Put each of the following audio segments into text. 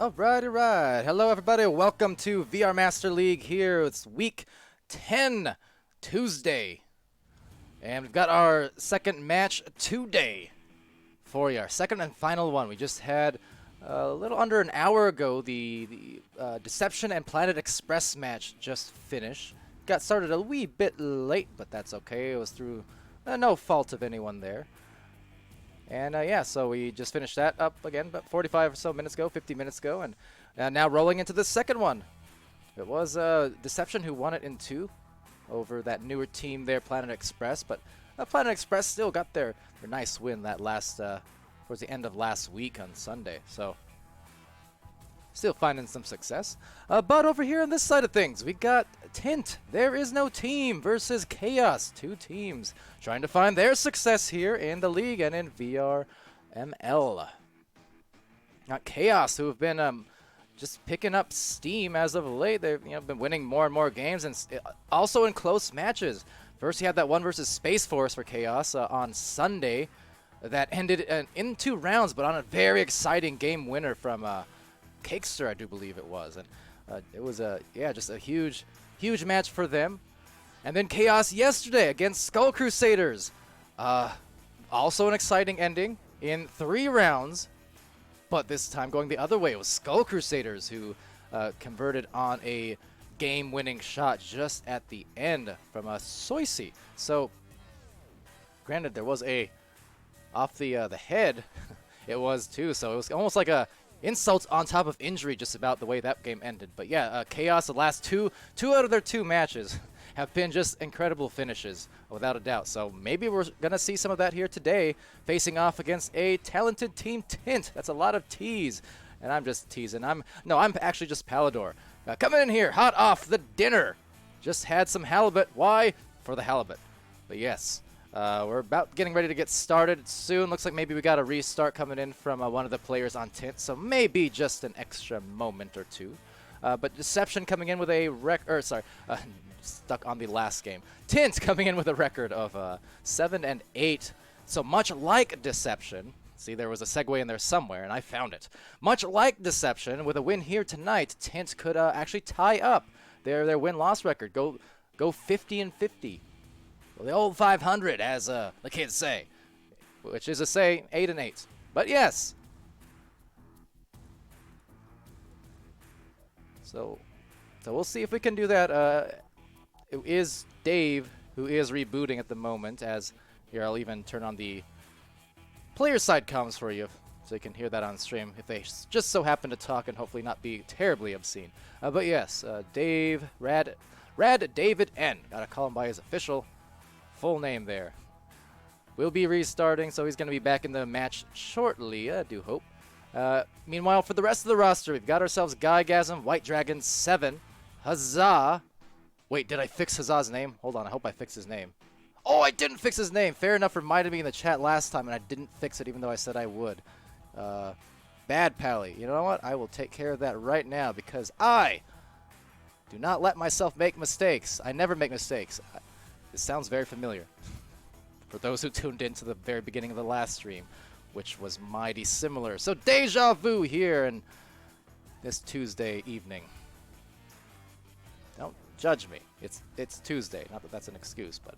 Alright, alright. Hello everybody, welcome to VR Master League here. It's week 10, Tuesday. And we've got our second match today for you. Our second and final one. We just had a little under an hour ago the Deception and Planet Express match just finished. Got started a wee bit late, but that's okay. It was through no fault of anyone there. And yeah, so we just finished that up again about 45 or so minutes ago, 50 minutes ago, and now rolling into the second one. It was Deception who won it in 2 over that newer team there, Planet Express, but Planet Express still got their nice win that last towards the end of last week on Sunday. So still finding some success. But over here on this side of things, we got Tint. There is no team versus Chaos. 2 teams trying to find their success here in the league and in VRML. Got Chaos, who have been just picking up steam as of late. They've been winning more and more games, and also in close matches. First, you had that one versus Space Force for Chaos on Sunday that ended in 2 rounds, but on a very exciting game winner from Cakester, I do believe it was, and it was just a huge match for them. And then Chaos yesterday against Skull Crusaders, also an exciting ending in 3 rounds, but this time going the other way. It was Skull Crusaders who converted on a game-winning shot just at the end from Soisi. So, granted, there was a off the head, it was too. So it was almost like a insult on top of injury, just about the way that game ended. But yeah, Chaos, the last two out of their 2 matches have been just incredible finishes, without a doubt. So maybe we're going to see some of that here today, facing off against a talented team Tint. That's a lot of T's, and I'm just teasing. I'm actually just Palidore. Coming in here, hot off the dinner. Just had some halibut. Why? For the halibut. But yes. We're about getting ready to get started soon. Looks like maybe we got a restart coming in from one of the players on Tint, so maybe just an extra moment or 2. But Deception coming in with a stuck on the last game. Tint coming in with a record of 7 and 8. So much like Deception, see, there was a segue in there somewhere, and I found it. Much like Deception, with a win here tonight, Tint could actually tie up their win-loss record. Go 50 and 50. Well, the old 500, as the kids say, which is to say 8 and 8. But yes. So we'll see if we can do that. It is Dave who is rebooting at the moment. As here, I'll even turn on the player side comms for you, so you can hear that on stream if they just so happen to talk and hopefully not be terribly obscene. But yes, Dave Rad David N. Gotta call him by his official full name there. We'll be restarting, so he's going to be back in the match shortly, I do hope. Meanwhile, for the rest of the roster, we've got ourselves Guygasm, White Dragon 7, Huzzah. Wait, did I fix Huzzah's name? Hold on, I hope I fixed his name. Oh, I didn't fix his name. Fair enough, reminded me in the chat last time, and I didn't fix it even though I said I would. Bad Pally. You know what? I will take care of that right now, because I do not let myself make mistakes. I never make mistakes. This sounds very familiar for those who tuned in to the very beginning of the last stream, which was mighty similar. So deja vu here in this Tuesday evening. Don't judge me. It's Tuesday. Not that that's an excuse, but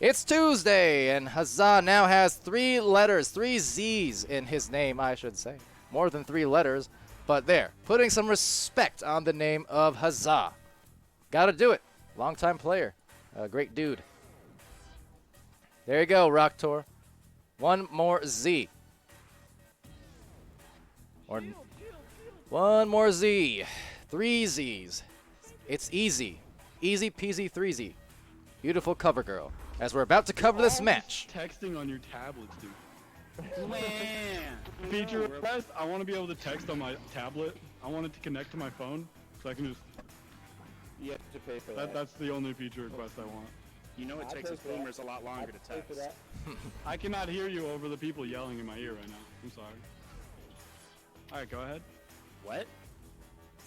it's Tuesday, and Huzzah now has 3 letters, 3 Z's in his name, I should say. More than 3 letters, but there, putting some respect on the name of Huzzah. Gotta do it. Longtime player. Great dude. There you go, Rocktor. 1 more Z. Or 1 more Z. 3 Z's. It's easy. Easy peasy 3Z. Beautiful cover girl. As we're about to cover this match. Texting on your tablets, dude. Man. Feature request, I want to be able to text on my tablet. I want it to connect to my phone, so I can just... You have to pay for that. That's the only feature request I want. You know it takes us boomers a lot longer to text. I cannot hear you over the people yelling in my ear right now. I'm sorry. Alright, go ahead. What?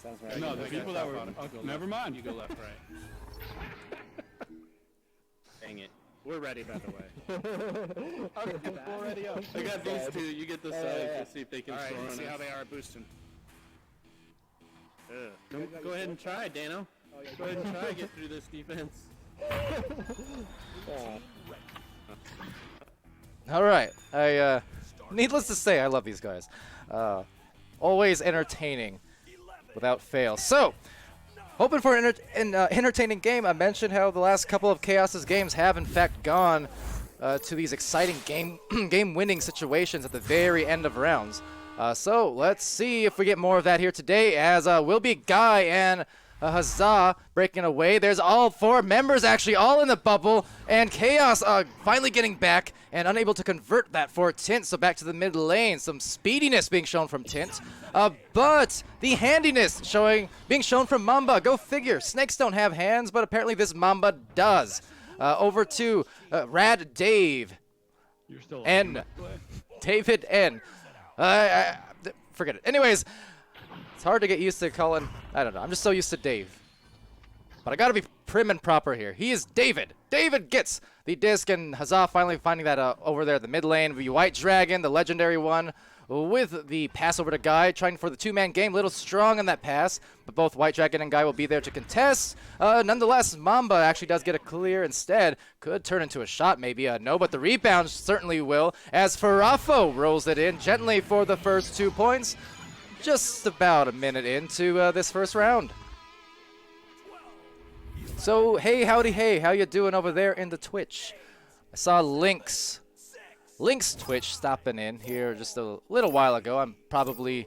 Sounds right. No, the people that were... never mind. You go left, right. Dang it. We're ready, by the way. Already up. I got these two. You get the side to see if they can All right, score let's on see us. how they are boosting. Go ahead and try, Dano. Go ahead and try to get through this defense. All right. Needless to say, I love these guys. Always entertaining, without fail. So, hoping for an entertaining game. I mentioned how the last couple of Chaos's games have, in fact, gone to these exciting game-winning situations at the very end of rounds. So, let's see if we get more of that here today, as will be Guy and Huzzah breaking away. There's all 4 members actually all in the bubble, and Chaos finally getting back and unable to convert that for Tint. So back to the mid lane, some speediness being shown from Tint, but the handiness being shown from Mamba. Go figure. Snakes don't have hands, but apparently this Mamba does. Over to Rad Dave. You're still N. David N. Forget it. Anyways. It's hard to get used to calling, I don't know, I'm just so used to Dave. But I gotta be prim and proper here. He is David. David gets the disc, and Huzzah finally finding that over there at the mid lane. The White Dragon, the legendary one, with the pass over to Guy, trying for the 2-man game. Little strong on that pass, but both White Dragon and Guy will be there to contest. Nonetheless, Mamba actually does get a clear instead. Could turn into a shot maybe. No, but the rebound certainly will, as Farafo rolls it in gently for the first 2 points. Just about a minute into this first round. So, hey, howdy, hey, how you doing over there in the Twitch? I saw Link's Twitch stopping in here just a little while ago. I'm probably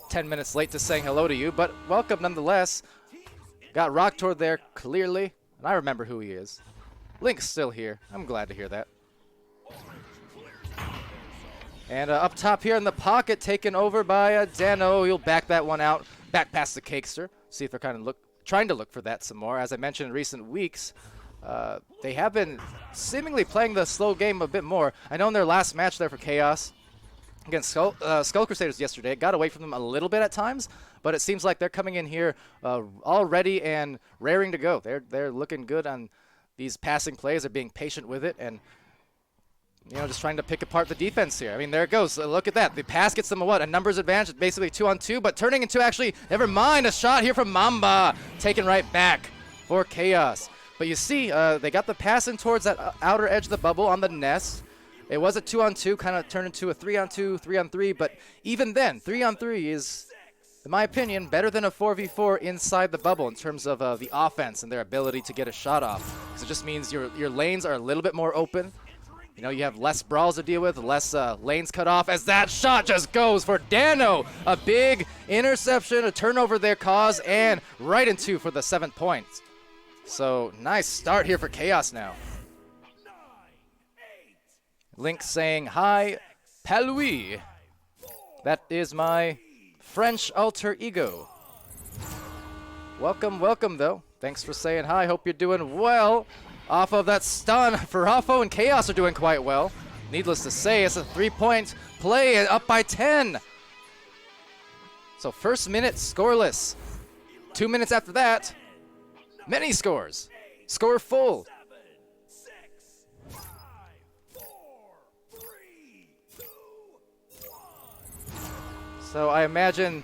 10 minutes late to saying hello to you, but welcome nonetheless. Got Rocktor there clearly, and I remember who he is. Link's still here. I'm glad to hear that. And up top here in the pocket, taken over by Dano. He'll back that one out, back past the Cakester. See if they're kind of trying to look for that some more. As I mentioned in recent weeks, they have been seemingly playing the slow game a bit more. I know in their last match there for Chaos against Skull Crusaders yesterday, it got away from them a little bit at times, but it seems like they're coming in here all ready and raring to go. They're looking good on these passing plays. They're being patient with it, and just trying to pick apart the defense here. I mean, there it goes. Look at that. The pass gets them a numbers advantage. It's basically 2-on-2, but turning into actually, never mind, a shot here from Mamba. Taken right back for Chaos. But you see, they got the pass in towards that outer edge of the bubble on the nest. It was a 2-on-2, kind of turned into a 3-on-2, 3-on-3, but even then, 3-on-3 is, in my opinion, better than a 4v4 inside the bubble in terms of the offense and their ability to get a shot off. So it just means your lanes are a little bit more open. You have less brawls to deal with, less lanes cut off, as that shot just goes for Dano. A big interception, a turnover there caused, and right into for the 7th point. So, nice start here for Chaos now. Link saying, hi, Palui. That is my French alter ego. Welcome, welcome, though. Thanks for saying hi. Hope you're doing well. Off of that stun, Farafo and Chaos are doing quite well. Needless to say, it's a 3-point play and up by 10. So first minute scoreless. 2 minutes after that, many scores. Score full. So I imagine,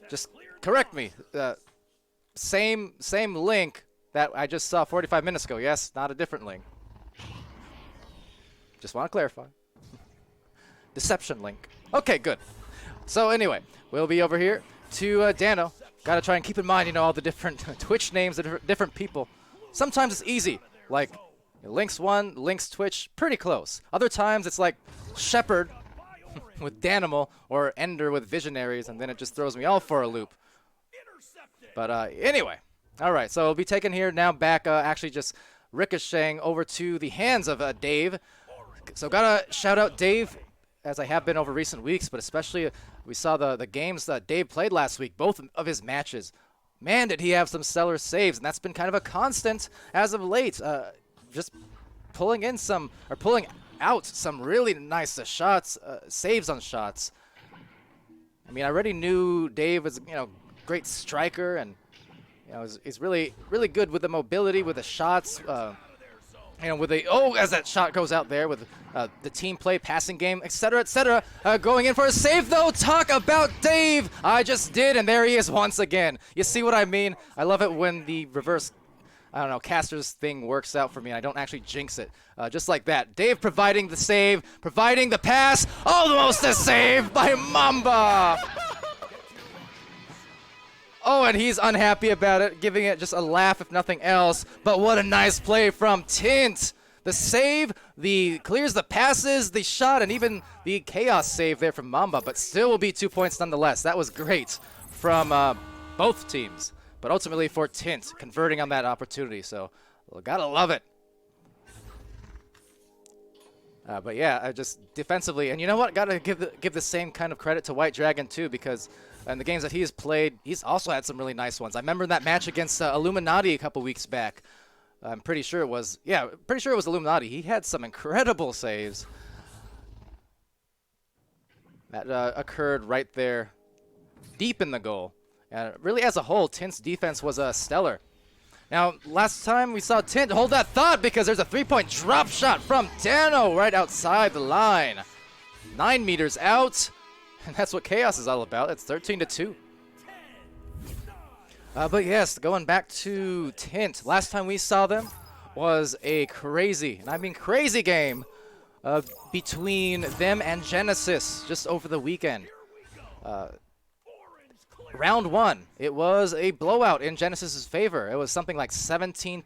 just correct me, same link that I just saw 45 minutes ago. Yes, not a different link. Just want to clarify. Deception link. Okay, good. So anyway, we'll be over here to Dano. Got to try and keep in mind, all the different Twitch names of different people. Sometimes it's easy, like Link's one, Link's Twitch, pretty close. Other times it's like Shepherd with Danimal or Ender with Visionaries, and then it just throws me all for a loop. But anyway. All right, so we'll be taken here now back, actually just ricocheting over to the hands of Dave. So gotta shout out Dave, as I have been over recent weeks, but especially we saw the games that Dave played last week, both of his matches. Man, did he have some stellar saves, and that's been kind of a constant as of late. Just pulling out some really nice shots, saves on shots. I mean, I already knew Dave was, great striker, and he's really, really good with the mobility, with the shots. And with as that shot goes out there with the team play, passing game, etc., etc. Going in for a save, though. Talk about Dave. I just did, and there he is once again. You see what I mean? I love it when the reverse, I don't know, caster's thing works out for me. I don't actually jinx it. Just like that. Dave providing the save, providing the pass. Almost a save by Mamba. Oh, and he's unhappy about it, giving it just a laugh if nothing else. But what a nice play from Tint. The save, the clears the passes, the shot, and even the chaos save there from Mamba. But still will be 2 points nonetheless. That was great from both teams. But ultimately for Tint, converting on that opportunity. So, gotta love it. But yeah, just defensively. And you know what? Gotta give the same kind of credit to White Dragon too, because in the games that he has played, he's also had some really nice ones. I remember that match against Illuminati a couple weeks back. I'm pretty sure it was, pretty sure it was Illuminati. He had some incredible saves. That occurred right there, deep in the goal. And really, as a whole, Tint's defense was stellar. Now, last time we saw Tint hold that thought because there's a 3-point drop shot from Dano right outside the line. 9 meters out. And that's what Chaos is all about. It's 13-2. But yes, going back to Tint. Last time we saw them was a crazy, and I mean crazy game between them and Genesis just over the weekend. Round 1, it was a blowout in Genesis's favor. It was something like 17-0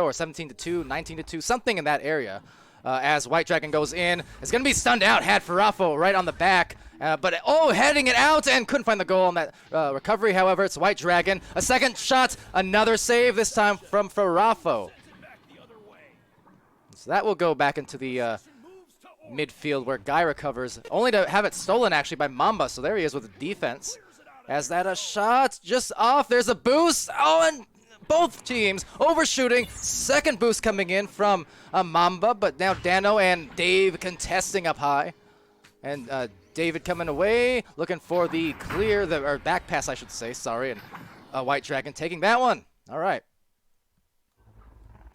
or 17-2, 19-2, something in that area. As White Dragon goes in, it's going to be stunned out. Had Farafo right on the back. But heading it out and couldn't find the goal on that recovery. However, it's White Dragon. A second shot, another save, this time from Farafo. So that will go back into the midfield where Guy recovers, only to have it stolen actually by Mamba. So there he is with the defense. As that a shot just off, there's a boost. Oh, and both teams overshooting. Second boost coming in from Mamba, but now Dano and Dave contesting up high. And David coming away, looking for the clear, or back pass, I should say, sorry. And White Dragon taking that one. All right.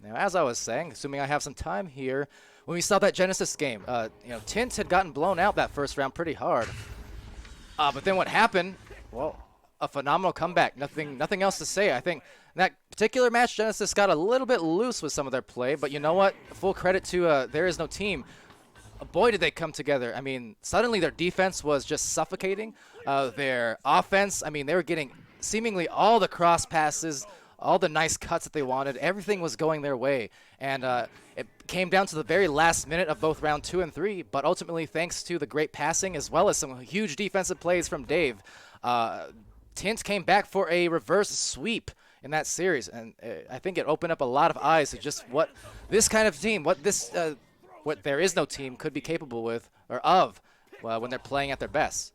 Now, as I was saying, assuming I have some time here, when we saw that Genesis game, Tint had gotten blown out that first round pretty hard. But then what happened? Well, a phenomenal comeback. Nothing else to say. I think that particular match, Genesis got a little bit loose with some of their play, but you know what? Full credit to There Is No Team. Boy, did they come together. I mean, suddenly their defense was just suffocating. Their offense, I mean, they were getting seemingly all the cross passes, all the nice cuts that they wanted. Everything was going their way. And it came down to the very last minute of both round 2 and 3, but ultimately, thanks to the great passing as well as some huge defensive plays from Dave, Tint came back for a reverse sweep in that series. And I think it opened up a lot of eyes to just what this kind of team, what There Is No Team could be capable with, or of, when they're playing at their best.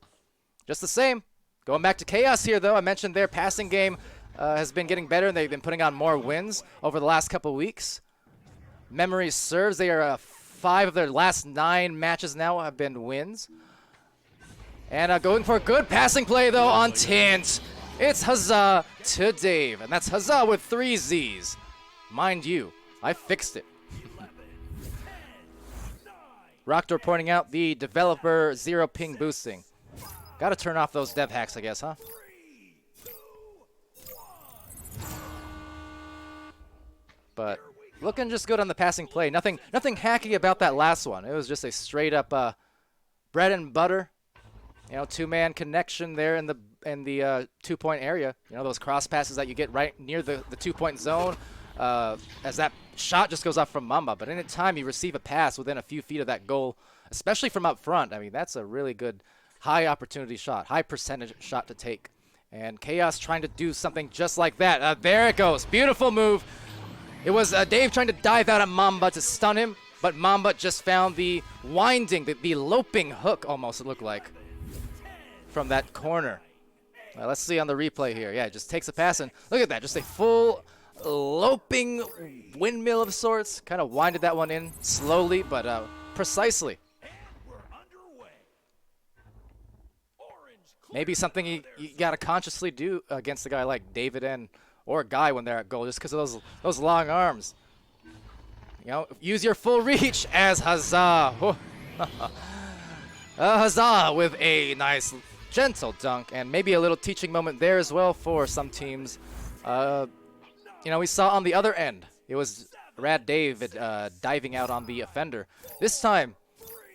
Just the same, going back to Chaos here, though, I mentioned their passing game has been getting better, and they've been putting on more wins over the last couple weeks. Memory serves, they are 5 of their last 9 matches now have been wins. And going for a good passing play, though, on Tint. It's Huzzah to Dave, and that's Huzzah with 3 Zs. Mind you, I fixed it. Rockdoor pointing out the developer 0 ping boosting. Gotta turn off those dev hacks, I guess, huh? But looking just good on the passing play. Nothing hacky about that last one. It was just a straight up bread and butter. 2-man connection there in the 2-point area. Those cross passes that you get right near the 2-point zone. As that shot just goes off from Mamba. But any time you receive a pass within a few feet of that goal, especially from up front, I mean, that's a really good high opportunity shot, high percentage shot to take. And Chaos trying to do something just like that. There it goes. Beautiful move. It was Dave trying to dive out at Mamba to stun him, but Mamba just found the winding, the loping hook almost, it looked like, from that corner. Let's see on the replay here. Yeah, it just takes a pass, and look at that. Just a full loping windmill of sorts. Kind of winded that one in slowly, but precisely. Maybe something you got to consciously do against a guy like David or Guy when they're at goal, just because of those long arms. You know, use your full reach as Huzzah. Huzzah with a nice gentle dunk, and maybe a little teaching moment there as well for some teams. You know, we saw on the other end, it was Rad David diving out on the offender. This time,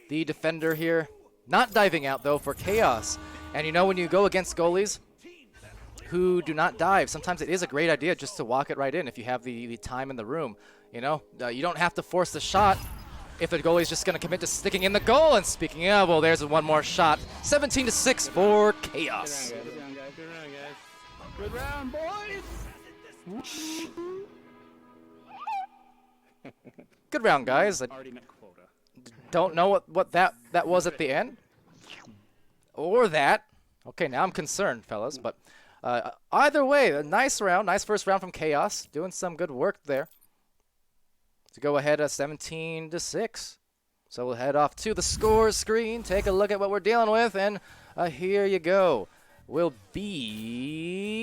the defender here not diving out though for Chaos. And you know, when you go against goalies who do not dive, sometimes it is a great idea just to walk it right in if you have the time in the room. You know, you don't have to force the shot if the goalie's just going to commit to sticking in the goal. And speaking of, well, there's one more shot. 17-6 for Chaos. Good round, guys. Good round, guys. Good round, boys. Good round, guys. I Already met quota. don't know what that was at the end. Or that. Okay, now I'm concerned, fellas. But either way, a nice round. Nice first round from Chaos. Doing some good work there to go ahead 17-6. So we'll head off to the score screen, take a look at what we're dealing with, and here you go. Will be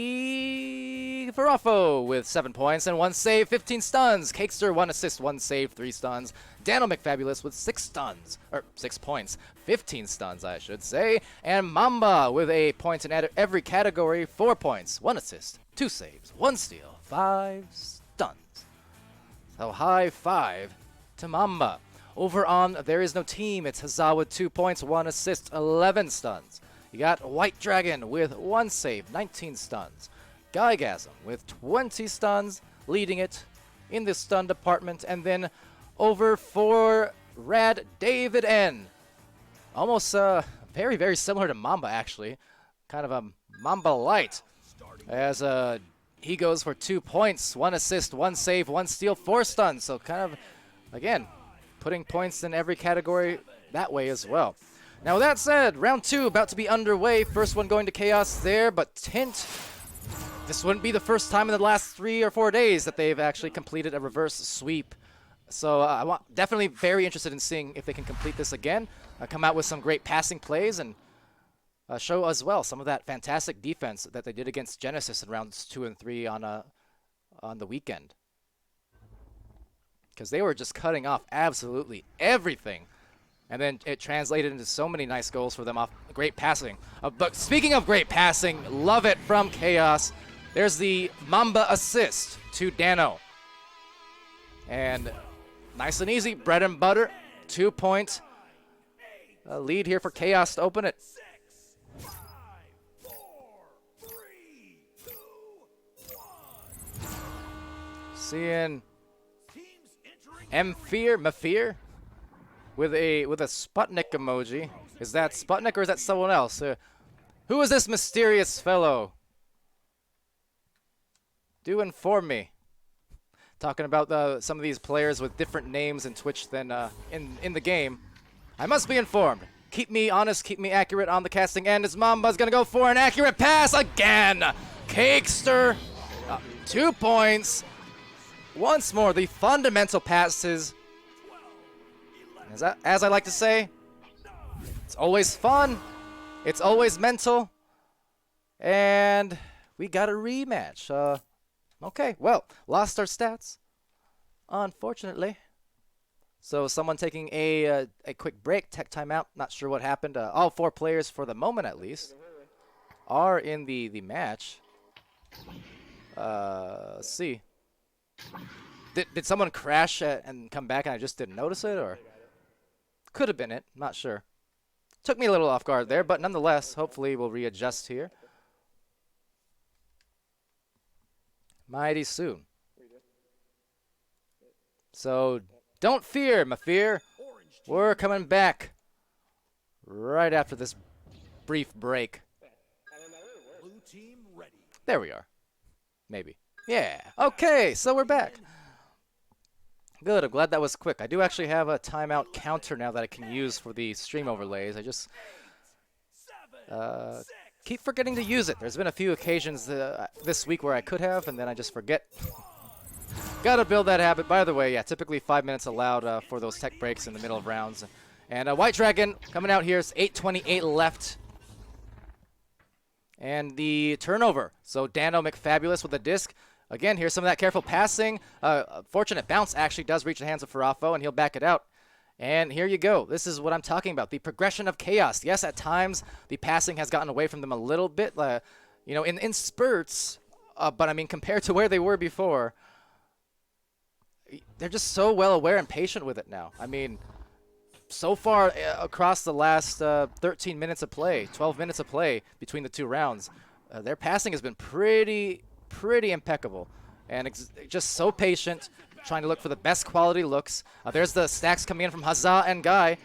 Ferrafo with 7 points and 1 save, 15 stuns. Cakester 1 assist, 1 save, 3 stuns. Dano McFabulous with 6 stuns, or 6 points, 15 stuns I should say. And Mamba with a point in every category, 4 points, 1 assist, 2 saves, 1 steal, 5 stuns. So high five to Mamba. Over on There Is No Team, it's Huzzah with 2 points, 1 assist, 11 stuns. You got White Dragon with 1 save, 19 stuns. Guygasm with 20 stuns, leading it in the stun department. And then over for Rad David N. Almost very, very similar to Mamba, actually. Kind of a Mamba light. As he goes for 2 points, 1 assist, 1 save, 1 steal, 4 stuns. So kind of, again, putting points in every category that way as well. Now, with that said, round 2 about to be underway. First one going to Chaos there, but Tint, this wouldn't be the first time in the last 3 or 4 days that they've actually completed a reverse sweep. So I'm definitely very interested in seeing if they can complete this again, come out with some great passing plays, and show as well some of that fantastic defense that they did against Genesis in rounds 2 and 3 on the weekend. Because they were just cutting off absolutely everything. And then it translated into so many nice goals for them off great passing. But speaking of great passing, love it from Chaos. There's the Mamba assist to Dano. And nice and easy, bread and butter, 2 point lead here for Chaos to open it. 5, 4, 3, 2, 1. Seeing Teams entering Mafir with a Sputnik emoji. Is that Sputnik or is that someone else? Who is this mysterious fellow? Do inform me. Talking about some of these players with different names in Twitch than in the game. I must be informed. Keep me honest, keep me accurate on the casting end, as Mamba's gonna go for an accurate pass again. Cakester, 2 points. Once more, the fundamental passes. As I like to say, it's always fun. It's always mental. And we got a rematch. Okay, well, lost our stats, unfortunately. So someone taking a quick break, tech timeout. Not sure what happened. All 4 players, for the moment at least, are in the match. Let's see. Did someone crash and come back and I just didn't notice it, or could have been it? Not sure. Took me a little off guard there, but nonetheless, hopefully we'll readjust here mighty soon. So don't fear, Mafir. We're coming back right after this brief break. blue team ready. There we are. Maybe. Yeah. Okay, so we're back. Good, I'm glad that was quick. I do actually have a timeout counter now that I can use for the stream overlays. I just keep forgetting to use it. There's been a few occasions this week where I could have, and then I just forget. Gotta build that habit. By the way, yeah, typically 5 minutes allowed for those tech breaks in the middle of rounds. And White Dragon coming out here. It's 8:28 left. And the turnover. So Dano McFabulous with a disc. again, here's some of that careful passing. Fortunate bounce actually does reach the hands of Farafo, and he'll back it out. And here you go. This is what I'm talking about. The progression of chaos. Yes, at times the passing has gotten away from them a little bit, you know, in spurts. But I mean, compared to where they were before, they're just so well aware and patient with it now. I mean, so far across the last 13 minutes of play, 12 minutes of play between the two rounds, their passing has been pretty impeccable, and just so patient, trying to look for the best quality looks. There's the stacks coming in from Hazza and Guy.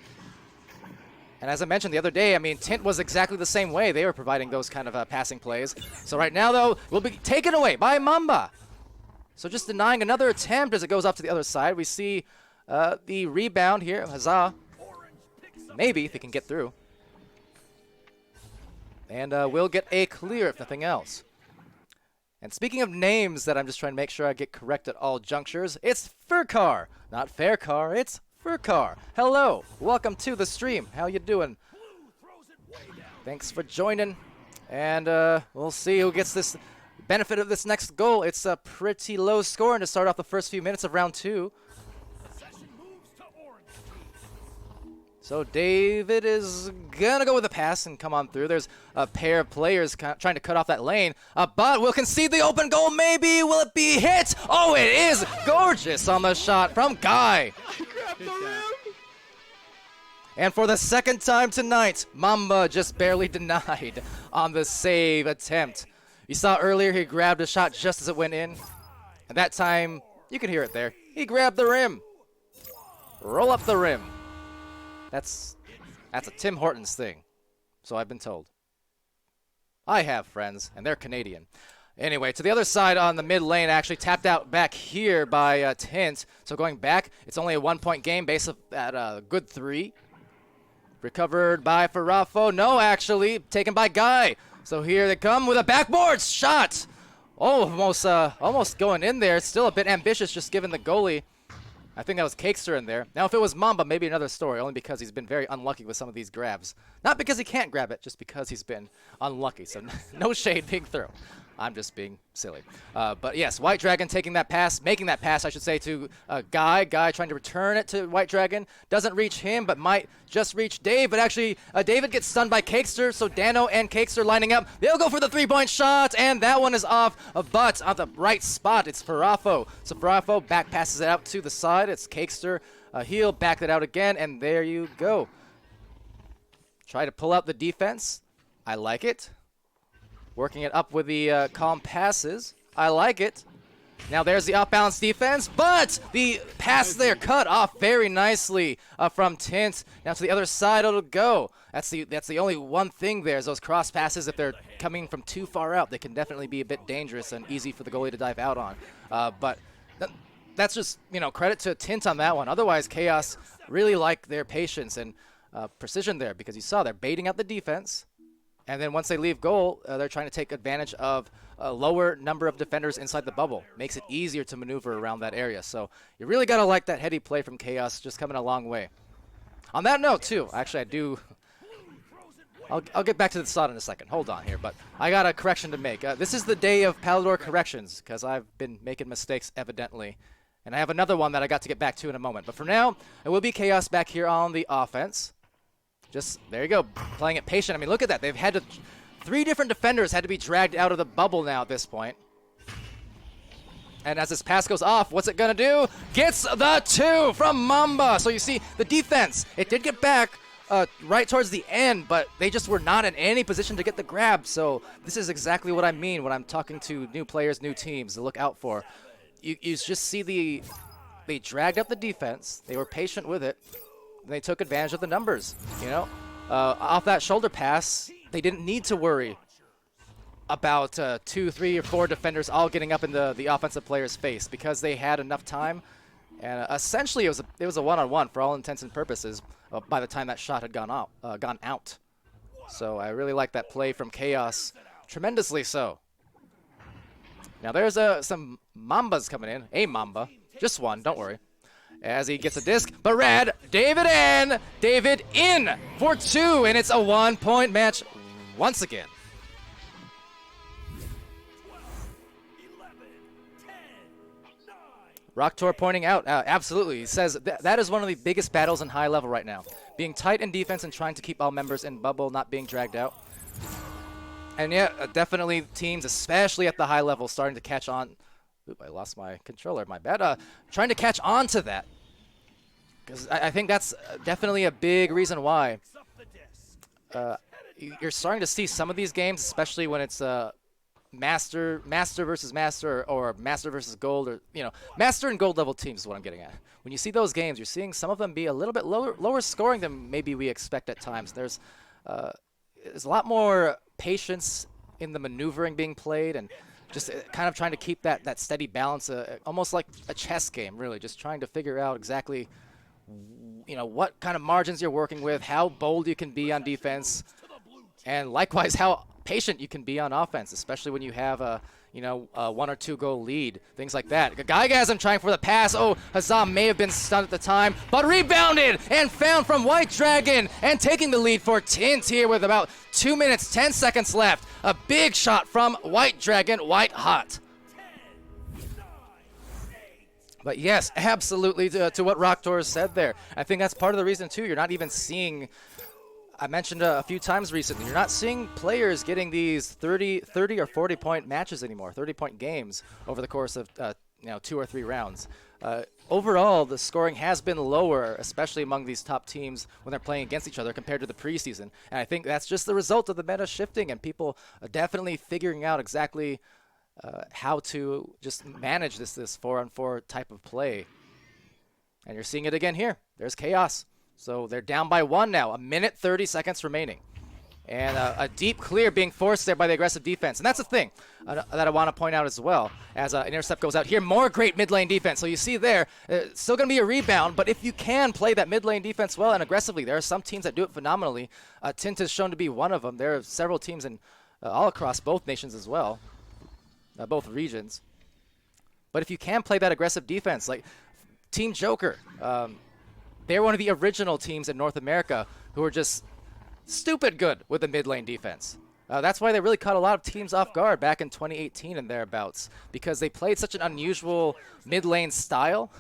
And as I mentioned the other day, I mean, Tint was exactly the same way. They were providing those kind of passing plays. So right now, though, will be taken away by Mamba. So just denying another attempt as it goes off to the other side. We see the rebound here. Hazza, maybe, if he can get through. And we'll get a clear, if nothing else. And speaking of names that I'm just trying to make sure I get correct at all junctures, it's Furcar, not Faircar, it's Furcar. Hello, welcome to the stream. How you doing? Thanks for joining. And we'll see who gets this benefit of this next goal. It's a pretty low scoring to start off the first few minutes of round 2. So David is going to go with the pass and come on through. There's a pair of players trying to cut off that lane. But we'll concede the open goal. Maybe. Will it be hit? Oh, it is gorgeous on the shot from Guy. And for the second time tonight, Mamba just barely denied on the save attempt. You saw earlier he grabbed a shot just as it went in. And that time, you can hear it there. He grabbed the rim. Roll up the rim. That's a Tim Hortons thing, so I've been told. I have friends, and they're Canadian. Anyway, to the other side on the mid lane, actually tapped out back here by Tint. So going back, it's only a 1-point game based at a good 3. Recovered by Farafo. No, actually, taken by Guy. So here they come with a backboard shot. Almost going in there. Still a bit ambitious, just given the goalie. I think that was Cakester in there. Now, if it was Mamba, maybe another story, only because he's been very unlucky with some of these grabs. Not because he can't grab it, just because he's been unlucky. So no shade being thrown. I'm just being silly. But yes, White Dragon taking that pass, making that pass, I should say, to Guy. Guy trying to return it to White Dragon. Doesn't reach him, but might just reach Dave. But actually, David gets stunned by Cakester, so Dano and Cakester lining up. They'll go for the 3-point shot, and that one is off. But on the right spot, it's Farafo. So Farafo back passes it out to the side. It's Cakester. He'll back it out again, and there you go. Try to pull out the defense. I like it. Working it up with the calm passes. I like it. Now there's the off-balance defense, but the pass there cut off very nicely from Tint. Now to the other side it'll go. That's the only one thing there is those cross passes. If they're coming from too far out, they can definitely be a bit dangerous and easy for the goalie to dive out on. But that's just, you know, credit to Tint on that one. Otherwise, Chaos really like their patience and precision there, because you saw they're baiting out the defense. And then once they leave goal, they're trying to take advantage of a lower number of defenders inside the bubble. Makes it easier to maneuver around that area. So you really got to like that heady play from Chaos, just coming a long way. On that note, too, actually I do... I'll get back to the slot in a second. Hold on here, but I got a correction to make. This is the day of Palidore corrections, because I've been making mistakes, evidently. And I have another one that I got to get back to in a moment. But for now, it will be Chaos back here on the offense. Just, there you go, playing it patient. I mean, look at that. They've had to, 3 different defenders had to be dragged out of the bubble now at this point. And as this pass goes off, what's it going to do? Gets the 2 from Mamba. So you see, the defense, it did get back right towards the end, but they just were not in any position to get the grab. So this is exactly what I mean when I'm talking to new players, new teams to look out for. You just see they dragged up the defense. They were patient with it. And they took advantage of the numbers, you know. Off that shoulder pass, they didn't need to worry about 2, 3, or 4 defenders all getting up in the offensive player's face, because they had enough time. And essentially, it was a one-on-one for all intents and purposes by the time that shot had gone out. So I really like that play from Chaos, tremendously so. Now there's some Mambas coming in, a Mamba, just one, don't worry. As he gets a disc, but Rad, David in for 2, and it's a 1-point match once again. Rocktor pointing out, absolutely. He says that is one of the biggest battles in high level right now. Being tight in defense and trying to keep all members in bubble, not being dragged out. And yeah, definitely teams, especially at the high level, starting to catch on. Oop, I lost my controller, my bad. Trying to catch on to that. Because I think that's definitely a big reason why you're starting to see some of these games, especially when it's master versus master, or master versus gold, or master and gold level teams is what I'm getting at. When you see those games, you're seeing some of them be a little bit lower scoring than maybe we expect at times. There's a lot more patience in the maneuvering being played, and just kind of trying to keep that steady balance, almost like a chess game, really, just trying to figure out exactly what kind of margins you're working with, how bold you can be on defense, and likewise how patient you can be on offense, especially when you have a 1 or 2 goal lead, things like that. Geigasm trying for the pass. Oh, Hazam may have been stunned at the time, but rebounded and found from White Dragon, and taking the lead for Tint here with about 2 minutes, 10 seconds left. A big shot from White Dragon, white hot. But yes, absolutely to what Rocktor said there. I think that's part of the reason too. You're not even seeing, I mentioned a few times recently, you're not seeing players getting these 30 or 40 point matches anymore, 30-point games over the course of 2 or 3 rounds. Overall, the scoring has been lower, especially among these top teams when they're playing against each other compared to the preseason. And I think that's just the result of the meta shifting and people definitely figuring out exactly how to just manage this 4-on-4 type of play. And you're seeing it again here. There's Chaos. So they're down by 1 now, 1 minute 30 seconds remaining. And a deep clear being forced there by the aggressive defense. And that's the thing that I want to point out as well. As an intercept goes out here, more great mid lane defense. So you see there, still going to be a rebound, but if you can play that mid lane defense well and aggressively, there are some teams that do it phenomenally. Tint is shown to be one of them. There are several teams in all across both nations as well, both regions. But if you can play that aggressive defense, like Team Joker, they're one of the original teams in North America who are just stupid good with the mid lane defense. That's why they really caught a lot of teams off guard back in 2018 and thereabouts, because they played such an unusual mid lane style,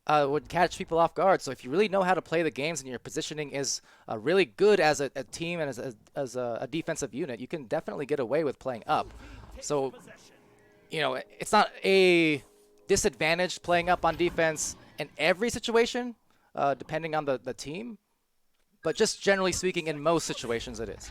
would catch people off guard. So if you really know how to play the games and your positioning is really good as a team and as a defensive unit, you can definitely get away with playing up. So, it's not a disadvantage playing up on defense in every situation, depending on the team, but just generally speaking, in most situations it is.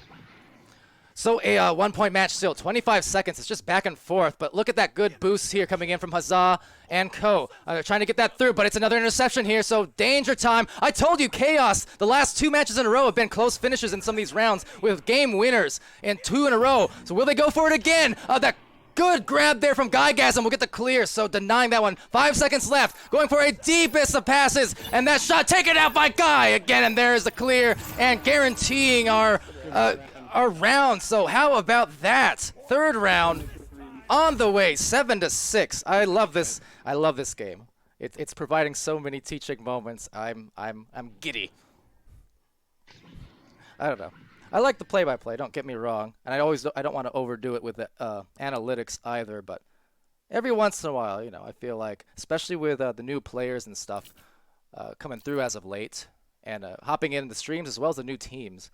So a 1-point match still, 25 seconds. It's just back and forth, but look at that good boost here coming in from Huzzah and Co. They're trying to get that through, but it's another interception here, so danger time. I told you, Chaos, the last 2 matches in a row have been close finishes in some of these rounds with game winners, and 2 in a row. So will they go for it again? That good grab there from Geigasm will get the clear, so denying that one. 5 seconds left, going for a deepest of passes, and that shot taken out by Guy again, and there's the clear, and guaranteeing our round. So how about that? 3rd round on the way, 7-6. I love this. I love this game. It's providing so many teaching moments. I'm giddy. I don't know. I like the play-by-play, don't get me wrong, and I don't want to overdo it with the analytics either, but every once in a while, I feel like, especially with the new players and stuff coming through as of late, and hopping in the streams as well as the new teams,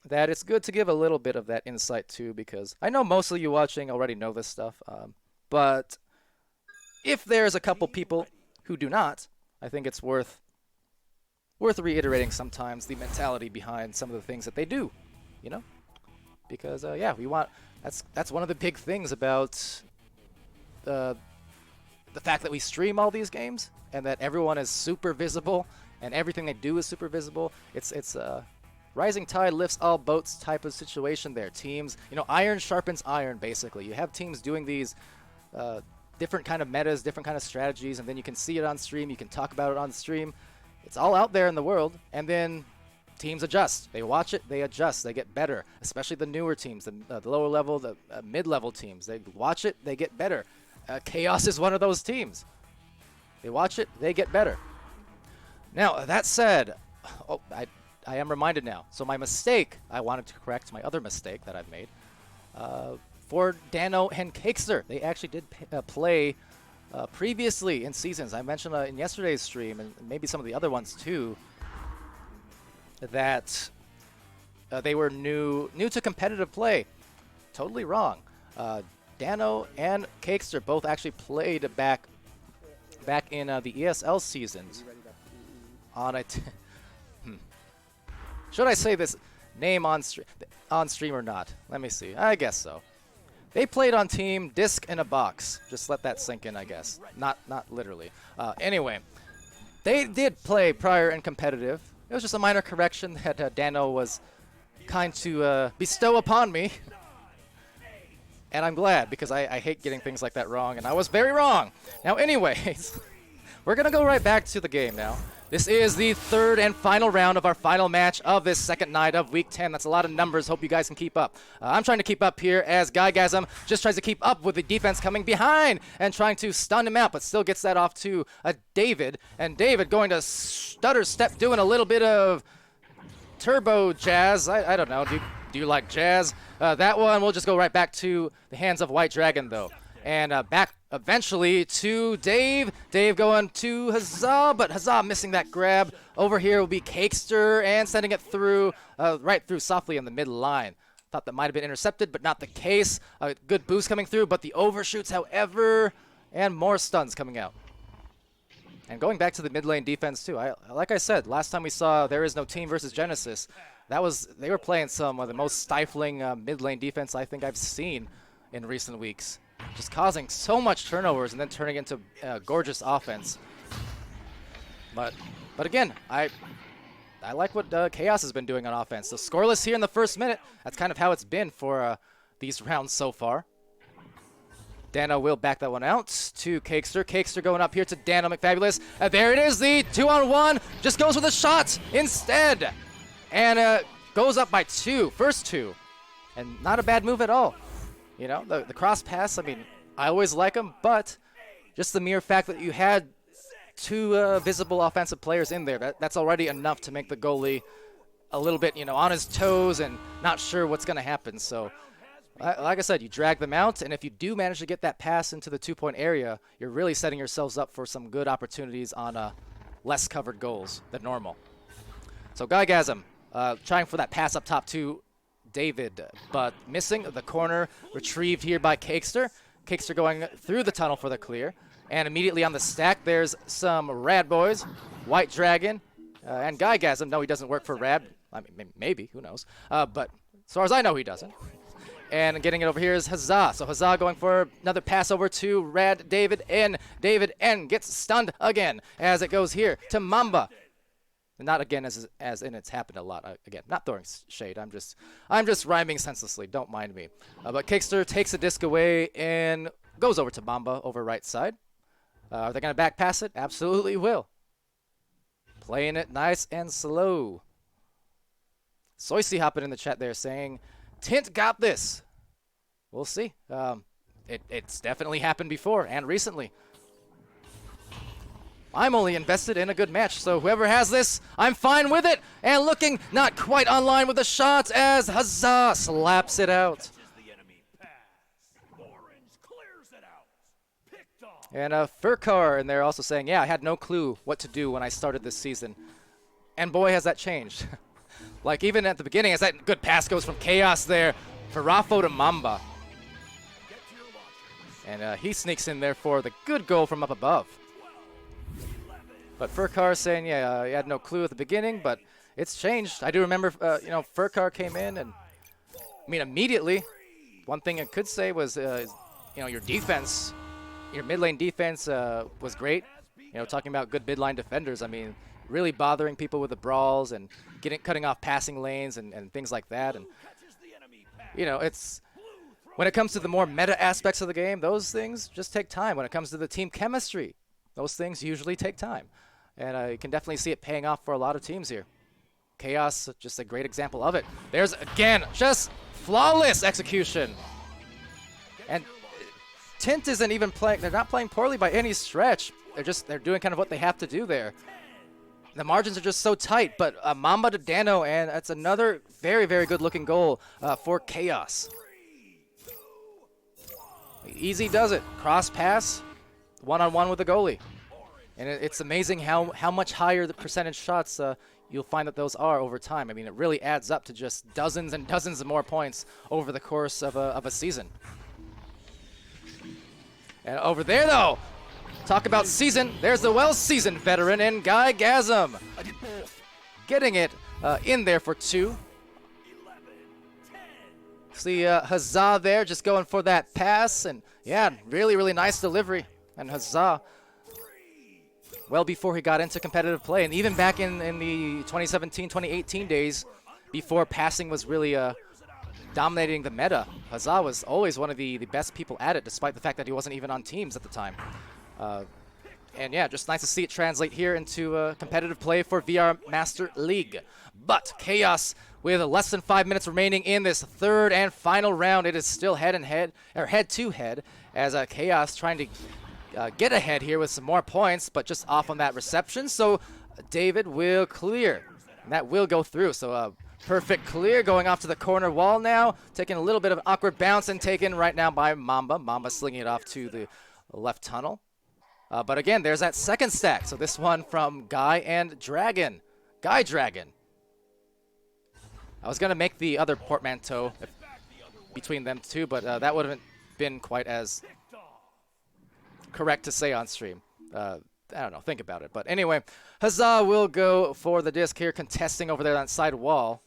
that it's good to give a little bit of that insight too, because I know most of you watching already know this stuff, but if there's a couple people who do not, I think it's worth reiterating sometimes the mentality behind some of the things that they do, because we want, that's one of the big things about the fact that we stream all these games and that everyone is super visible and everything they do is super visible. It's rising tide lifts all boats type of situation there. Teams, iron sharpens iron, basically. You have teams doing these different kind of metas, different kind of strategies, and then you can see it on stream, you can talk about it on stream. It's all out there in the world, and then teams adjust. They watch it, they adjust, they get better, especially the newer teams, the lower level, the mid-level teams. They watch it, they get better. Chaos is one of those teams. They watch it, they get better. Now, that said, I am reminded now. So my mistake, I wanted to correct my other mistake that I've made. For Dano and Cakester, they actually did play previously in seasons. I mentioned in yesterday's stream, and maybe some of the other ones too, that they were new to competitive play. Totally wrong. Dano and Cakester both actually played back in the ESL seasons on a should I say this name on stream or not? Let me see. I guess so. They played on team Disc in a Box. Just let that sink in, I guess. Not literally. Anyway, they did play prior in competitive. It was just a minor correction that Dano was kind to bestow upon me. And I'm glad, because I hate getting things like that wrong, and I was very wrong. Now, anyways, we're going to go right back to the game now. This is the third and final round of our final match of this second night of Week 10. That's a lot of numbers. Hope you guys can keep up. I'm trying to keep up here as Guygasm just tries to keep up with the defense coming behind and trying to stun him out, but still gets that off to David. And David going to stutter step, doing a little bit of turbo jazz. I don't know. Do you like jazz? That one will just go right back to the hands of White Dragon, though. And back eventually to Dave. Dave going to Huzzah, but Huzzah missing that grab. Over here will be Cakester and sending it through, right through softly in the mid line. Thought that might have been intercepted, but not the case. Good boost coming through, but the overshoots, however, and more stuns coming out. And going back to the mid lane defense too. Like I said, last time we saw There Is No Team versus Genesis, they were playing some of the most stifling mid lane defense I think I've seen in recent weeks. Just causing so much turnovers and then turning into gorgeous offense. But again, I like what Chaos has been doing on offense. So scoreless here in the first minute. That's kind of how it's been for these rounds so far. Dano will back that one out to Cakester. Cakester going up here to Dano McFabulous. There it is, the 2-on-1. Just goes with a shot instead. And goes up by 2, first 2. And not a bad move at all. You know, the cross pass, I mean, I always like them, but just the mere fact that you had 2 visible offensive players in there, that's already enough to make the goalie a little bit, you know, on his toes and not sure what's going to happen. So, like I said, you drag them out, and if you do manage to get that pass into the 2-point area, you're really setting yourselves up for some good opportunities on less covered goals than normal. So, Guygasm trying for that pass up top to David, but missing the corner, retrieved here by Cakester. Cakester going through the tunnel for the clear, and immediately on the stack there's some Rad Boys, White Dragon, and Guygasm. No, he doesn't work for Rad. I mean, maybe, who knows, but as far as I know, he doesn't. And getting it over here is Huzzah. So Huzzah going for another pass over to Rad David N. David N gets stunned again as it goes here to Mamba. Not again as in it's happened a lot. Again, not throwing shade. I'm just rhyming senselessly. Don't mind me. But Cakester takes the disc away and goes over to Mamba over right side. Are they going to back pass it? Absolutely will. Playing it nice and slow. Soisy hopping in the chat there saying, Tint got this. We'll see. It's definitely happened before and recently. I'm only invested in a good match, so whoever has this, I'm fine with it. And looking not quite online with the shot as Huzzah slaps it out. And Furcar in there also saying, yeah, I had no clue what to do when I started this season. And boy, has that changed. Like, even at the beginning, as that good pass goes from Chaos there, Farafo to Mamba. And he sneaks in there for the good goal from up above. But Furcar saying, yeah, he had no clue at the beginning, but it's changed. I do remember, you know, Furcar came in, and I mean, immediately, one thing I could say was, you know, your defense, your mid lane defense was great. You know, talking about good mid line defenders, I mean, really bothering people with the brawls and cutting off passing lanes and things like that. And, you know, it's, when it comes to the more meta aspects of the game, those things just take time. When it comes to the team chemistry, those things usually take time. And you can definitely see it paying off for a lot of teams here. Chaos, just a great example of it. There's, again, just flawless execution. And Tint isn't even playing, they're not playing poorly by any stretch. They're doing kind of what they have to do there. The margins are just so tight, but Mamba to Dano, and that's another very, very good looking goal for Chaos. Easy does it. Cross pass. one-on-one with the goalie. And it's amazing how much higher the percentage shots you'll find that those are over time. I mean, it really adds up to just dozens and dozens of more points over the course of a season. And over there, though, talk about season. There's the well-seasoned veteran in Guy Gasm. Getting it in there for 2. See Huzzah there just going for that pass. And, yeah, really, really nice delivery. And Huzzah, well before he got into competitive play. And even back in the 2017, 2018 days, before passing was really dominating the meta, Huzzah was always one of the best people at it, despite the fact that he wasn't even on teams at the time. And yeah, just nice to see it translate here into competitive play for VR Master League. But Chaos, with less than 5 minutes remaining in this third and final round, it is still head to head, as Chaos trying to get ahead here with some more points, but just off on that reception. So David will clear, and that will go through. So perfect clear going off to the corner wall now, taking a little bit of an awkward bounce and taken right now by Mamba. Mamba slinging it off to the left tunnel. But again, there's that second stack. So this one from Guy and Dragon. Guy Dragon. I was going to make the other portmanteau between them two, but that would have been quite as correct to say on stream. I don't know, think about it. But anyway, Huzzah will go for the disc here, contesting over there on that side wall.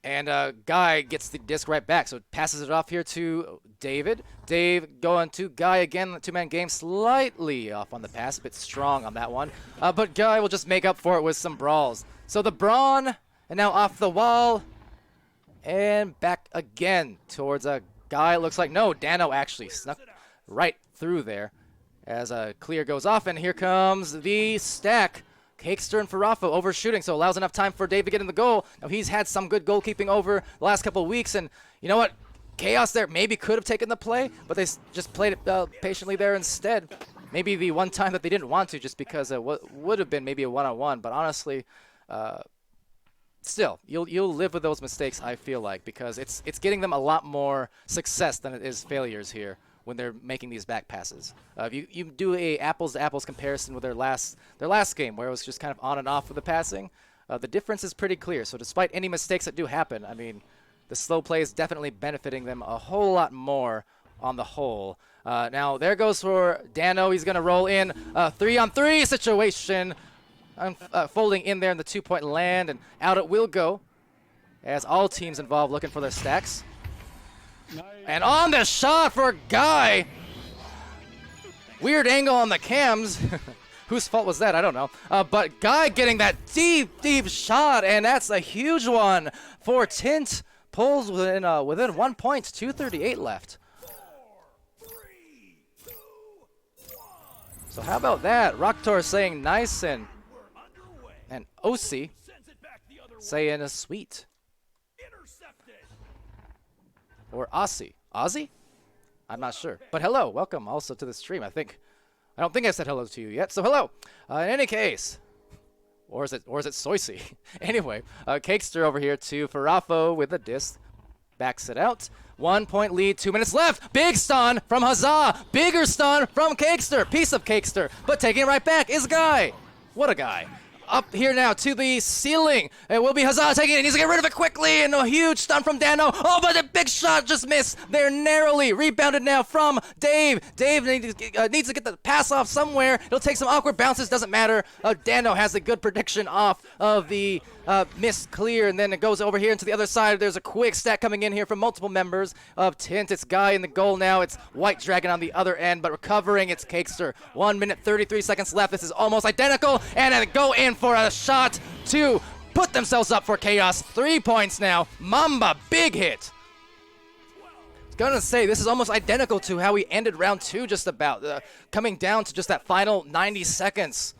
And Guy gets the disc right back, so passes it off here to David. Dave going to Guy again. The two-man game slightly off on the pass, a bit strong on that one. But Guy will just make up for it with some brawls. So the brawn, and now off the wall, and back again towards a Guy. Looks like, no, Dano actually snuck right through there as a clear goes off, and here comes the stack. Cakester and Farafo overshooting, so allows enough time for Dave to get in the goal. Now, he's had some good goalkeeping over the last couple of weeks, and you know what? Chaos there maybe could have taken the play, but they just played it patiently there instead. Maybe the one time that they didn't want to, just because it would have been maybe a one-on-one, but honestly, still, you'll live with those mistakes, I feel like, because it's getting them a lot more success than it is failures here when they're making these back passes. If you do a apples-to-apples comparison with their last game, where it was just kind of on and off with the passing, the difference is pretty clear. So despite any mistakes that do happen, I mean, the slow play is definitely benefiting them a whole lot more on the whole. Now, there goes for Dano. He's going to roll in a 3-on-3 situation, folding in there in the 2-point land, and out it will go, as all teams involved looking for their stacks. Nice. And on the shot for Guy. Weird angle on the cams. Whose fault was that? I don't know. But Guy getting that deep, deep shot, and that's a huge one for Tint. Pulls within 1 point, 2:38 left. So how about that? Rocktor saying nice, and OC saying sweet. Or Aussie. Aussie? I'm not sure. But hello, welcome also to the stream. I don't think I said hello to you yet, so hello. In any case, or is it Soisy? Anyway, Cakester over here to Farafo with a disc. Backs it out. 1 point lead, 2 minutes left. Big stun from Huzzah. Bigger stun from Cakester. Piece of Cakester. But taking it right back is Guy. What a guy. Up here now to the ceiling. It will be Huzzah taking it. He needs to get rid of it quickly. And a huge stun from Dano. Oh, but the big shot just missed there narrowly. Rebounded now from Dave. Dave needs to get the pass off somewhere. It'll take some awkward bounces. Doesn't matter. Dano has a good prediction off of the missed clear. And then it goes over here into the other side. There's a quick stack coming in here from multiple members of Tint. It's Guy in the goal now. It's White Dragon on the other end. But recovering, it's Cakester. 1 minute, 33 seconds left. This is almost identical. And they go in for a shot to put themselves up for Chaos. 3 points now. Mamba, big hit. I was gonna say, this is almost identical to how we ended round 2 just about. Coming down to just that final 90 seconds.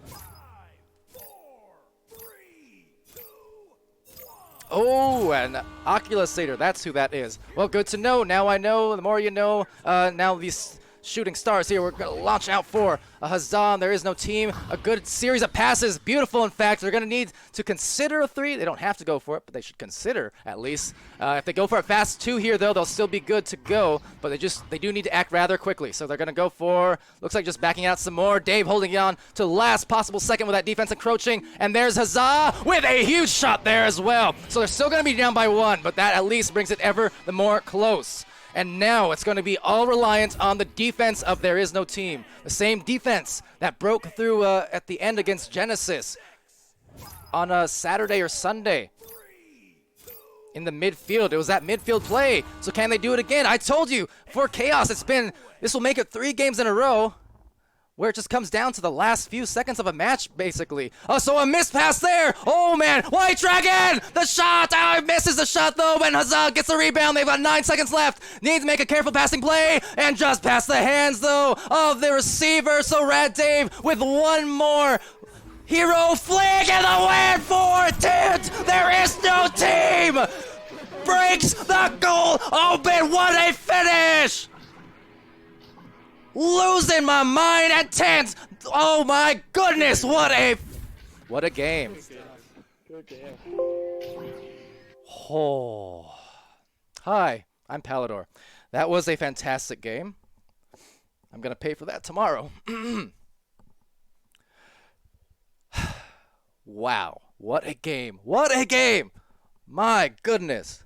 Oh, and Oculusator, that's who that is. Well, good to know. Now I know. The more you know. Now these shooting stars here. We're going to launch out for a Hazan. There is no team. A good series of passes. Beautiful, in fact. They're going to need to consider a 3. They don't have to go for it, but they should consider at least. If they go for a fast 2 here, though, they'll still be good to go, but they do need to act rather quickly. So they're going to go for, looks like just backing out some more. Dave holding on to last possible second with that defense encroaching, and there's Hazan with a huge shot there as well. So they're still going to be down by 1, but that at least brings it ever the more close. And now it's going to be all reliant on the defense of There Is No Team. The same defense that broke through at the end against Genesis on a Saturday or Sunday in the midfield. It was that midfield play. So can they do it again? I told you, for Chaos, this will make it 3 games in a row where it just comes down to the last few seconds of a match, basically. Oh, so a missed pass there. Oh, man. White Dragon! The shot! Oh, he misses the shot, though, and Hazan gets the rebound. They've got 9 seconds left. Needs to make a careful passing play, and just past the hands, though, of the receiver. So Rad Dave with one more hero flick, and the win for Tint! There is no team! Breaks the goal open. What a finish! Losing my mind at 10. Oh my goodness, what a game. Good game. Oh. Hi, I'm Palidore. That was a fantastic game. I'm going to pay for that tomorrow. Wow, what a game. What a game. My goodness.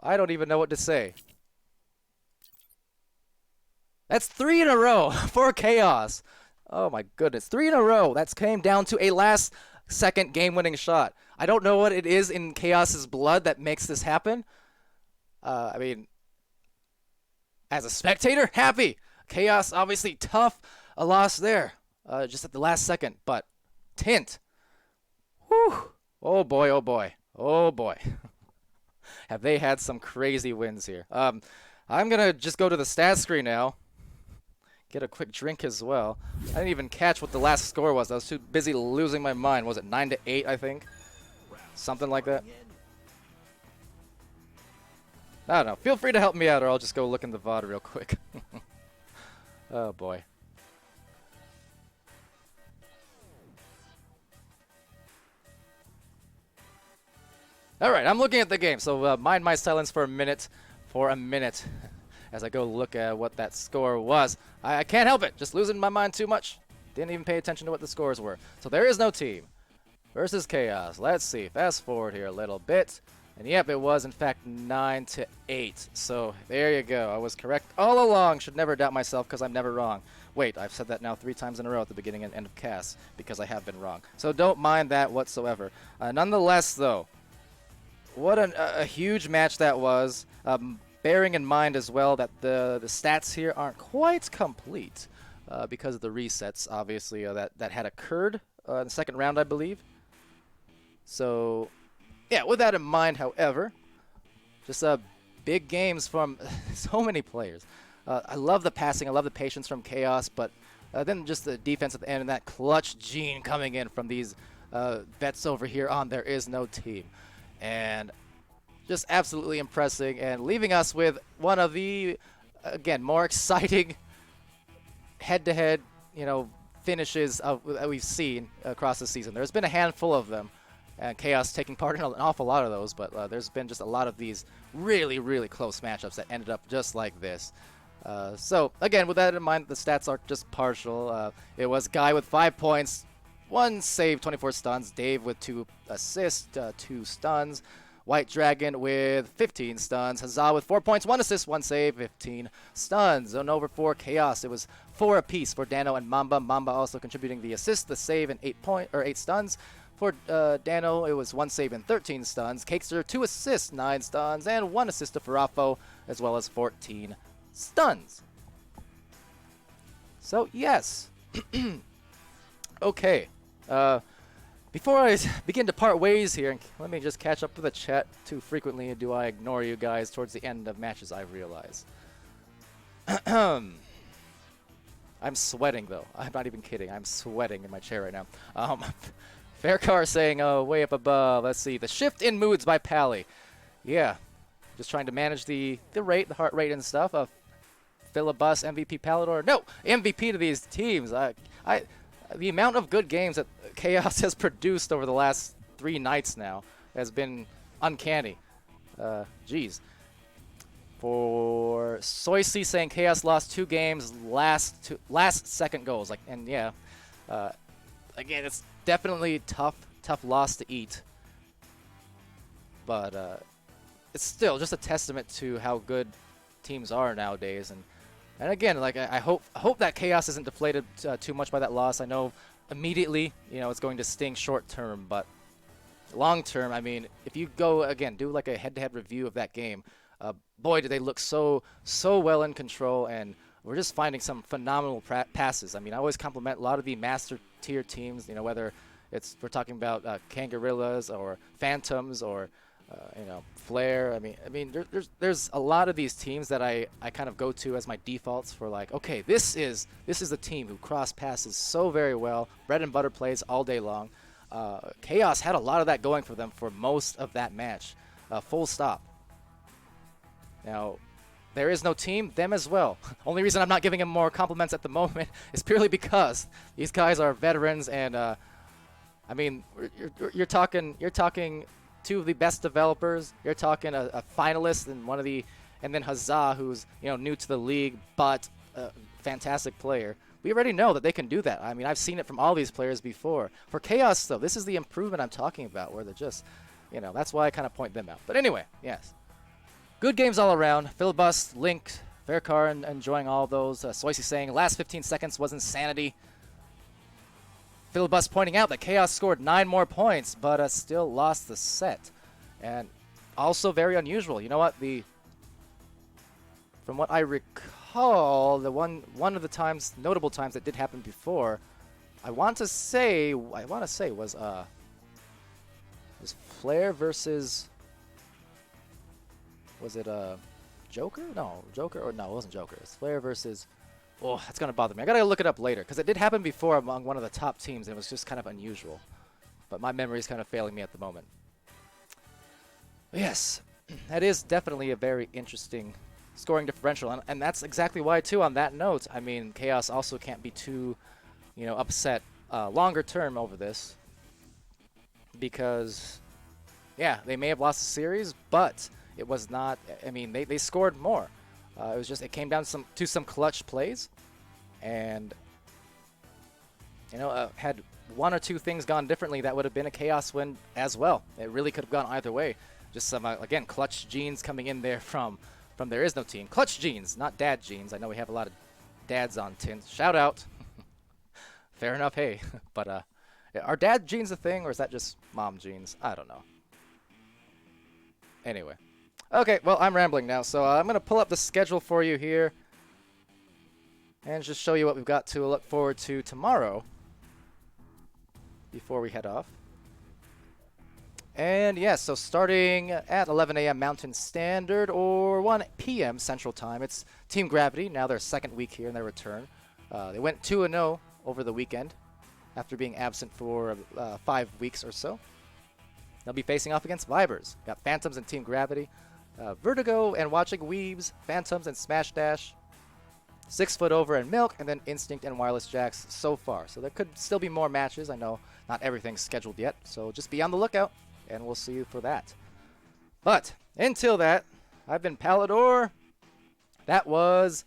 I don't even know what to say. That's 3 in a row for Chaos. Oh my goodness, 3 in a row. That's came down to a last-second game-winning shot. I don't know what it is in Chaos's blood that makes this happen. I mean, as a spectator, happy. Chaos, obviously tough. A loss there, just at the last second. But Tint, whew. Oh boy, oh boy, oh boy. Have they had some crazy wins here. I'm going to just go to the stats screen now. Get a quick drink as well. I didn't even catch what the last score was. I was too busy losing my mind. Was it 9-8, I think? Something like that. I don't know. Feel free to help me out, or I'll just go look in the VOD real quick. Oh, boy. All right, I'm looking at the game, so mind my silence for a minute. As I go look at what that score was. I can't help it. Just losing my mind too much. Didn't even pay attention to what the scores were. So There Is No Team versus Chaos. Let's see. Fast forward here a little bit. And yep, it was in fact 9-8. So there you go. I was correct all along. Should never doubt myself because I'm never wrong. Wait, I've said that now 3 times in a row at the beginning and end of cast because I have been wrong. So don't mind that whatsoever. Nonetheless, though, what a huge match that was. Bearing in mind as well that the stats here aren't quite complete because of the resets, obviously, that had occurred in the second round, I believe. So, yeah, with that in mind, however, just big games from so many players. I love the passing. I love the patience from Chaos, but then just the defense at the end and that clutch gene coming in from these vets over here on There Is No Team. And just absolutely impressing and leaving us with one of the, again, more exciting head-to-head, finishes that we've seen across the season. There's been a handful of them, and Chaos taking part in an awful lot of those, but there's been just a lot of these really, really close matchups that ended up just like this. So, again, with that in mind, the stats are just partial. It was Guy with 5 points, 1 save, 24 stuns. Dave with 2 assists, 2 stuns. White Dragon with 15 stuns. Hazan with 4 points, 1 assist, 1 save, 15 stuns. And over for Chaos, it was 4 apiece for Dano and Mamba. Mamba also contributing the assist, the save, and 8 stuns. For Dano, it was 1 save and 13 stuns. Cakester, 2 assists, 9 stuns, and 1 assist to Farafo, as well as 14 stuns. So, yes. Okay. Before I begin to part ways here, let me just catch up with the chat. Too frequently do I ignore you guys towards the end of matches, I realize. I'm sweating, though. I'm not even kidding. I'm sweating in my chair right now. Faircar saying, oh, way up above. Let's see. The Shift in Moods by Pally. Yeah. Just trying to manage the heart rate and stuff. Filibus, MVP Palidore. No, MVP to these teams. The amount of good games that Chaos has produced over the last 3 nights now has been uncanny. Geez. For Soisy saying Chaos lost 2 games, last second goals. And yeah, again, it's definitely tough loss to eat. But it's still just a testament to how good teams are nowadays. And again, I hope that Chaos isn't deflated too much by that loss. I know immediately, it's going to sting short term, but long term, I mean, if you go again, do like a head-to-head review of that game, boy, did they look so well in control, and we're just finding some phenomenal passes. I mean, I always compliment a lot of the master tier teams, whether we're talking about Kangarillas or Phantoms or Flare. I mean, there's a lot of these teams that I kind of go to as my defaults for okay, this is the team who cross passes so very well, bread and butter plays all day long. Chaos had a lot of that going for them for most of that match, full stop. Now, there is no team, them as well. Only reason I'm not giving them more compliments at the moment is purely because these guys are veterans, and I mean, you're talking 2 of the best developers. You're talking a finalist and then Huzzah, who's new to the league but a fantastic player. We already know that they can do that. I mean, I've seen it from all these players before. For Chaos, though, this is the improvement I'm talking about, where they're just, that's why I kind of point them out. But anyway, yes. Good games all around. Filibus, Link, Faircar, and enjoying all those. Soisy saying, last 15 seconds was insanity. Filibus pointing out that Chaos scored 9 more points, but still lost the set. And also very unusual. You know what? From what I recall, the one of the notable times that did happen before, I want to say was Flare versus, was it Joker? No, Joker, or no, it wasn't Joker. It's Flare versus, oh, that's gonna bother me. I gotta look it up later because it did happen before among one of the top teams, and it was just kind of unusual. But my memory is kind of failing me at the moment. But yes, that is definitely a very interesting scoring differential, and that's exactly why, too, on that note, I mean, Chaos also can't be too, upset longer term over this, because, yeah, they may have lost the series, but it was not, I mean, they scored more. It came down to some clutch plays, and, had 1 or 2 things gone differently, that would have been a Chaos win as well. It really could have gone either way. Just some, again, clutch genes coming in there from There Is No Team. Clutch genes, not dad genes. I know we have a lot of dads on tins. Shout out. Fair enough, hey. But are dad genes a thing, or is that just mom genes? I don't know. Anyway. Okay, well, I'm rambling now, so I'm going to pull up the schedule for you here and just show you what we've got to look forward to tomorrow before we head off. And yes, so starting at 11 a.m. Mountain Standard or 1 p.m. Central Time, it's Team Gravity, now their 2nd week here in their return. They went 2-0 over the weekend after being absent for 5 weeks or so. They'll be facing off against Vibers. Got Phantoms and Team Gravity, Vertigo and Watching Weebs, Phantoms and Smash Dash, 6 Foot Over and Milk, and then Instinct and Wireless Jacks so far. So there could still be more matches. I know not everything's scheduled yet, so just be on the lookout, and we'll see you for that. But until that, I've been Palidore. That was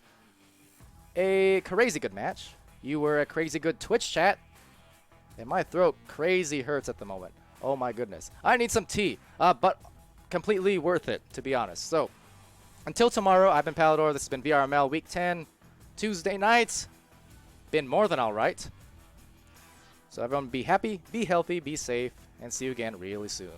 a crazy good match. You were a crazy good Twitch chat, and my throat crazy hurts at the moment. Oh my goodness. I need some tea, but completely worth it, to be honest. So until tomorrow, I've been Palidore. This has been VRML Week 10, Tuesday nights. Been more than all right. So everyone be happy, be healthy, be safe, and see you again really soon.